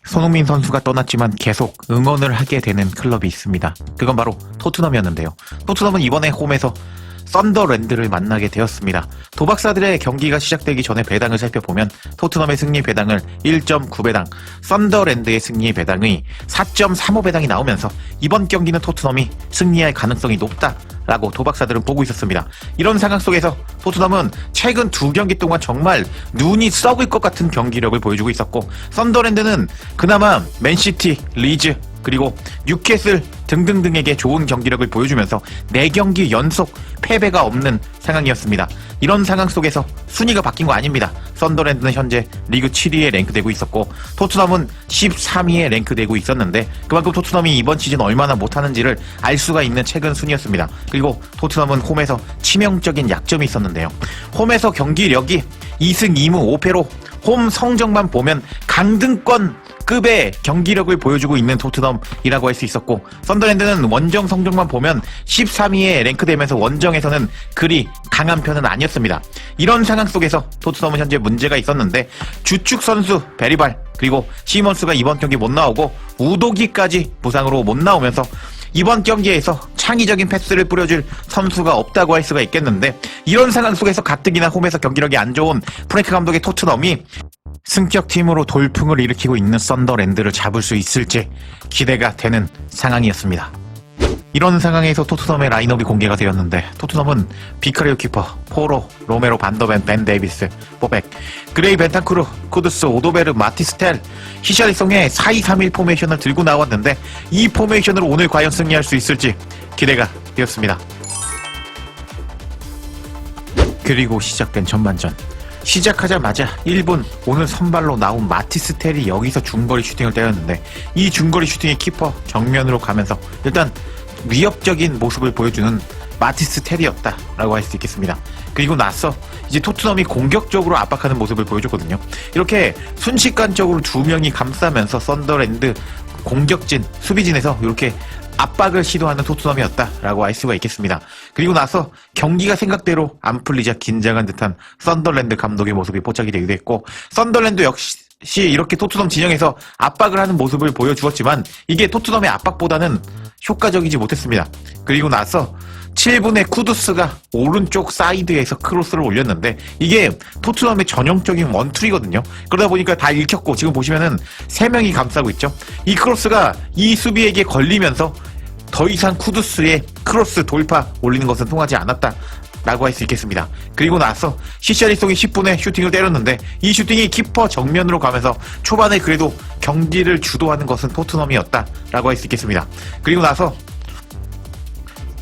손흥민 선수가 떠났지만 계속 응원을 하게 되는 클럽이 있습니다. 그건 바로 토트넘이었는데요. 토트넘은 이번에 홈에서 썬더랜드를 만나게 되었습니다. 도박사들의 경기가 시작되기 전에 배당을 살펴보면 토트넘의 승리 배당을 1.9배당, 썬더랜드의 승리 배당이 4.35배당이 나오면서 이번 경기는 토트넘이 승리할 가능성이 높다라고 도박사들은 보고 있었습니다. 이런 상황 속에서 토트넘은 최근 2경기 동안 정말 눈이 썩을 것 같은 경기력을 보여주고 있었고, 썬더랜드는 그나마 맨시티, 리즈, 그리고 뉴캐슬 등등등에게 좋은 경기력을 보여주면서 4경기 연속 패배가 없는 상황이었습니다. 이런 상황 속에서 순위가 바뀐 거 아닙니다. 썬더랜드는 현재 리그 7위에 랭크되고 있었고 토트넘은 13위에 랭크되고 있었는데, 그만큼 토트넘이 이번 시즌 얼마나 못하는지를 알 수가 있는 최근 순위였습니다. 그리고 토트넘은 홈에서 치명적인 약점이 있었는데요. 홈에서 경기력이 2승 2무 5패로 홈 성적만 보면 강등권급의 경기력을 보여주고 있는 토트넘이라고 할 수 있었고, 썬더랜드는 원정 성적만 보면 13위에 랭크되면서 원정에서는 그리 강한 편은 아니었습니다. 이런 상황 속에서 토트넘은 현재 문제가 있었는데, 주축 선수 베리발 그리고 시먼스가 이번 경기 못 나오고 우도기까지 부상으로 못 나오면서 이번 경기에서 창의적인 패스를 뿌려줄 선수가 없다고 할 수가 있겠는데, 이런 상황 속에서 가뜩이나 홈에서 경기력이 안 좋은 프랭크 감독의 토트넘이 승격팀으로 돌풍을 일으키고 있는 썬더랜드를 잡을 수 있을지 기대가 되는 상황이었습니다. 이런 상황에서 토트넘의 라인업이 공개가 되었는데, 토트넘은 비카리오 키퍼, 포로, 로메로, 반더벤, 벤 데이비스, 포백, 그레이 벤탄쿠르, 쿠드스, 오도베르, 마티스텔, 히샬리송의 4-2-3-1 포메이션을 들고 나왔는데, 이 포메이션으로 오늘 과연 승리할 수 있을지 기대가 되었습니다. 그리고 시작된 전반전. 시작하자마자 1분 오늘 선발로 나온 마티스텔이 여기서 중거리 슈팅을 때렸는데, 이 중거리 슈팅이 키퍼 정면으로 가면서 일단 위협적인 모습을 보여주는 마티스텔이었다라고 할 수 있겠습니다. 그리고 나서 이제 토트넘이 공격적으로 압박하는 모습을 보여줬거든요. 이렇게 순식간적으로 2명이 감싸면서 썬더랜드 공격진, 수비진에서 이렇게 압박을 시도하는 토트넘이었다라고 알 수가 있겠습니다. 그리고 나서 경기가 생각대로 안 풀리자 긴장한 듯한 썬더랜드 감독의 모습이 포착이 되기도 했고, 썬더랜드 역시 이렇게 토트넘 진영에서 압박을 하는 모습을 보여주었지만 이게 토트넘의 압박보다는 효과적이지 못했습니다. 그리고 나서 7분에 쿠두스가 오른쪽 사이드에서 크로스를 올렸는데, 이게 토트넘의 전형적인 원툴이거든요. 그러다 보니까 다 읽혔고, 지금 보시면은 3명이 감싸고 있죠. 이 크로스가 이 수비에게 걸리면서 더 이상 쿠두스의 크로스 돌파 올리는 것은 통하지 않았다 라고 할 수 있겠습니다. 그리고 나서 히샬리송이 10분에 슈팅을 때렸는데, 이 슈팅이 키퍼 정면으로 가면서 초반에 그래도 경기를 주도하는 것은 토트넘이었다 라고 할 수 있겠습니다. 그리고 나서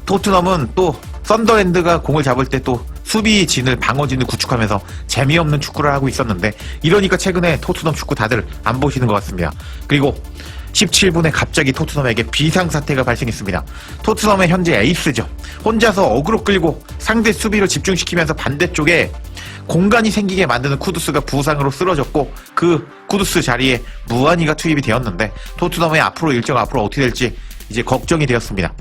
토트넘은 또 썬더랜드가 공을 잡을 때 또 수비진을, 방어진을 구축하면서 재미없는 축구를 하고 있었는데, 이러니까 최근에 토트넘 축구 다들 안 보시는 것 같습니다. 그리고 17분에 갑자기 토트넘에게 비상사태가 발생했습니다. 토트넘의 현재 에이스죠. 혼자서 어그로 끌고 상대 수비를 집중시키면서 반대쪽에 공간이 생기게 만드는 쿠두스가 부상으로 쓰러졌고, 그 쿠두스 자리에 무한이가 투입이 되었는데, 토트넘의 앞으로 일정 앞으로 어떻게 될지 이제 걱정이 되었습니다.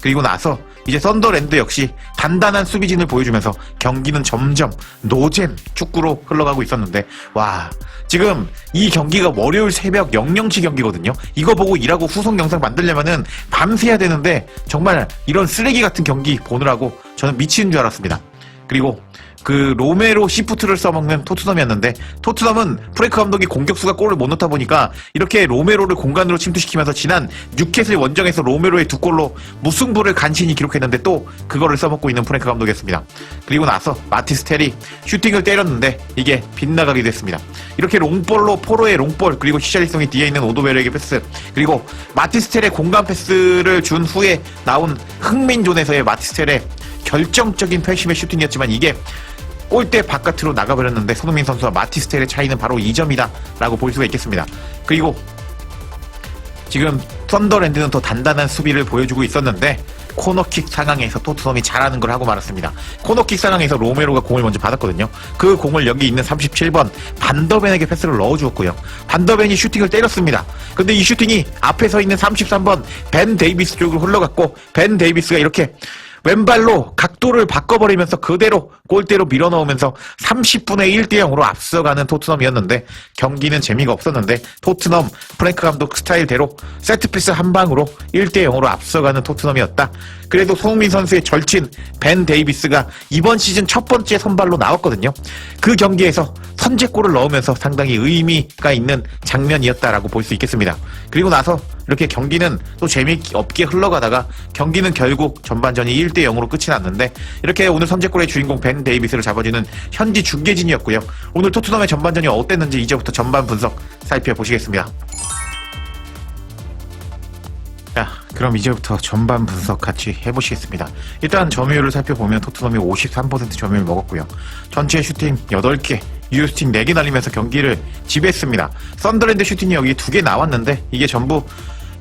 그리고 나서 이제 썬더랜드 역시 단단한 수비진을 보여주면서 경기는 점점 노잼 축구로 흘러가고 있었는데, 와, 지금 이 경기가 월요일 새벽 00시 경기거든요. 이거 보고 일하고 후속 영상 만들려면은 밤새야 되는데, 정말 이런 쓰레기 같은 경기 보느라고 저는 미치는 줄 알았습니다. 그리고 그 로메로 시프트를 써먹는 토트넘이었는데, 토트넘은 프랭크 감독이 공격수가 골을 못 넣다 보니까 이렇게 로메로를 공간으로 침투시키면서 지난 뉴캐슬 원정에서 로메로의 2골로 무승부를 간신히 기록했는데 또 그거를 써먹고 있는 프랭크 감독이었습니다. 그리고 나서 마티스텔이 슈팅을 때렸는데 이게 빗나가게 됐습니다. 이렇게 롱볼로 포로의 롱볼, 그리고 히샬리송이 뒤에 있는 오도베르에게 패스, 그리고 마티스텔의 공간 패스를 준 후에 나온 흥민존에서의 마티스텔의 결정적인 패심의 슈팅이었지만 이게 골대 바깥으로 나가버렸는데, 손흥민 선수와 마티스텔의 차이는 바로 2점이다 라고 볼 수가 있겠습니다. 그리고 지금 썬더랜드는 더 단단한 수비를 보여주고 있었는데, 코너킥 상황에서 토트넘이 잘하는 걸 하고 말았습니다. 코너킥 상황에서 로메로가 공을 먼저 받았거든요. 그 공을 여기 있는 37번 반더벤에게 패스를 넣어주었고요. 반더벤이 슈팅을 때렸습니다. 근데 이 슈팅이 앞에 서 있는 33번 벤 데이비스 쪽으로 흘러갔고, 벤 데이비스가 이렇게 왼발로 각도를 바꿔버리면서 그대로 골대로 밀어넣으면서 30분에 1대0으로 앞서가는 토트넘이었는데 경기는 재미가 없었는데 토트넘 프랭크 감독 스타일대로 세트피스 한 방으로 1대0으로 앞서가는 토트넘이었다. 그래도 손흥민 선수의 절친 벤 데이비스가 이번 시즌 첫 번째 선발로 나왔거든요. 그 경기에서 선제골을 넣으면서 상당히 의미가 있는 장면이었다라고 볼 수 있겠습니다. 그리고 나서 이렇게 경기는 또 재미없게 흘러가다가 경기는 결국 전반전이 1대0으로 끝이 났는데 이렇게 오늘 선제골의 주인공 벤 데이비스를 잡아주는 현지 중계진이었고요. 오늘 토트넘의 전반전이 어땠는지 이제부터 전반 분석 살펴보시겠습니다. 자, 그럼 이제부터 전반 분석 같이 해보시겠습니다. 일단 점유율을 살펴보면 토트넘이 53% 점유율 먹었고요. 전체 슈팅 8개, 유효 슈팅 4개 날리면서 경기를 지배했습니다. 썬더랜드 슈팅이 여기 2개 나왔는데 이게 전부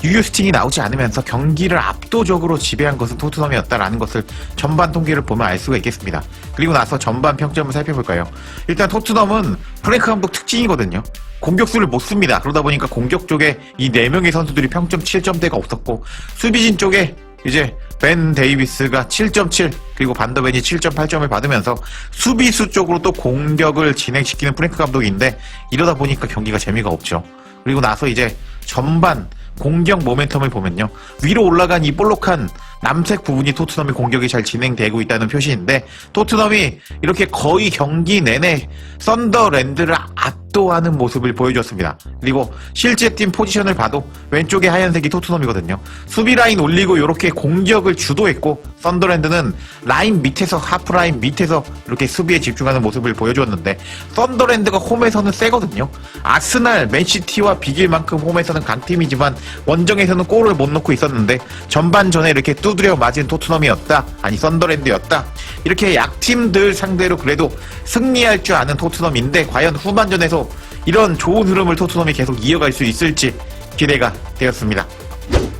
유효 슈팅이 나오지 않으면서 경기를 압도적으로 지배한 것은 토트넘이었다라는 것을 전반 통계를 보면 알 수가 있겠습니다. 그리고 나서 전반 평점을 살펴볼까요? 일단 토트넘은 프랭크 감독 특징이거든요. 공격수를 못 씁니다. 그러다 보니까 공격 쪽에 이 4명의 선수들이 평점 7점대가 없었고 수비진 쪽에 이제 벤 데이비스가 7.7 그리고 반더벤이 7.8점을 받으면서 수비수 쪽으로 또 공격을 진행시키는 프랭크 감독인데 이러다 보니까 경기가 재미가 없죠. 그리고 나서 이제 전반 공격 모멘텀을 보면요. 위로 올라간 이 볼록한 남색 부분이 토트넘의 공격이 잘 진행되고 있다는 표시인데 토트넘이 이렇게 거의 경기 내내 썬더랜드를 압도하는 모습을 보여줬습니다. 그리고 실제 팀 포지션을 봐도 왼쪽에 하얀색이 토트넘이거든요. 수비 라인 올리고 이렇게 공격을 주도했고 썬더랜드는 라인 밑에서 하프라인 밑에서 이렇게 수비에 집중하는 모습을 보여주었는데 썬더랜드가 홈에서는 세거든요. 아스날, 맨시티와 비길 만큼 홈에서는 강팀이지만 원정에서는 골을 못 넣고 있었는데 전반전에 이렇게 두드려 맞은 토트넘이었다. 아니 썬더랜드였다. 이렇게 약팀들 상대로 그래도 승리할 줄 아는 토트넘인데 과연 후반전에서 이런 좋은 흐름을 토트넘이 계속 이어갈 수 있을지 기대가 되었습니다.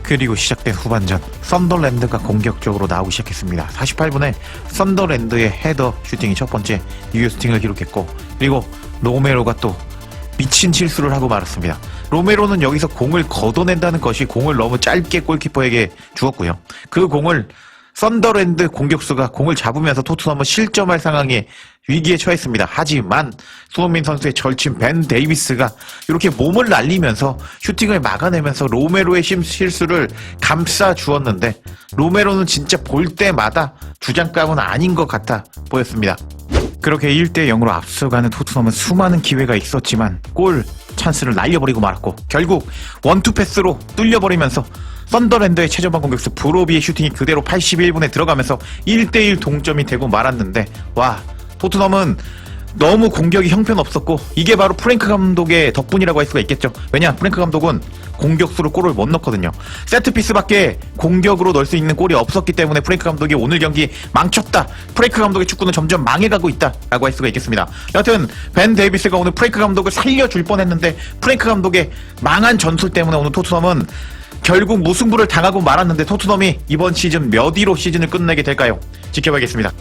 그리고 시작된 후반전 썬더랜드가 공격적으로 나오기 시작했습니다. 48분에 썬더랜드의 헤더 슈팅이 첫 번째 유효 슈팅을 기록했고 그리고 로메로가 또 미친 실수를 하고 말았습니다. 로메로는 여기서 공을 걷어낸다는 것이 공을 너무 짧게 골키퍼에게 주었고요. 그 공을 썬더랜드 공격수가 공을 잡으면서 토트넘은 실점할 상황에 위기에 처했습니다. 하지만 손흥민 선수의 절친 벤 데이비스가 이렇게 몸을 날리면서 슈팅을 막아내면서 로메로의 실수를 감싸 주었는데 로메로는 진짜 볼 때마다 주장감은 아닌 것 같아 보였습니다. 그렇게 1대0으로 앞서가는 토트넘은 수많은 기회가 있었지만 골 찬스를 날려버리고 말았고 결국 원투 패스로 뚫려버리면서 썬더랜드의 최전방 공격수 브로비의 슈팅이 그대로 81분에 들어가면서 1대1 동점이 되고 말았는데 와 토트넘은 너무 공격이 형편없었고 이게 바로 프랭크 감독의 덕분이라고 할 수가 있겠죠. 왜냐 프랭크 감독은 공격수로 골을 못 넣거든요. 세트피스밖에 공격으로 넣을 수 있는 골이 없었기 때문에 프랭크 감독이 오늘 경기 망쳤다. 프랭크 감독의 축구는 점점 망해가고 있다라고 할 수가 있겠습니다. 여하튼 벤 데이비스가 오늘 프랭크 감독을 살려줄 뻔했는데 프랭크 감독의 망한 전술 때문에 오늘 토트넘은 결국 무승부를 당하고 말았는데 토트넘이 이번 시즌 몇 위로 시즌을 끝내게 될까요? 지켜봐야겠습니다.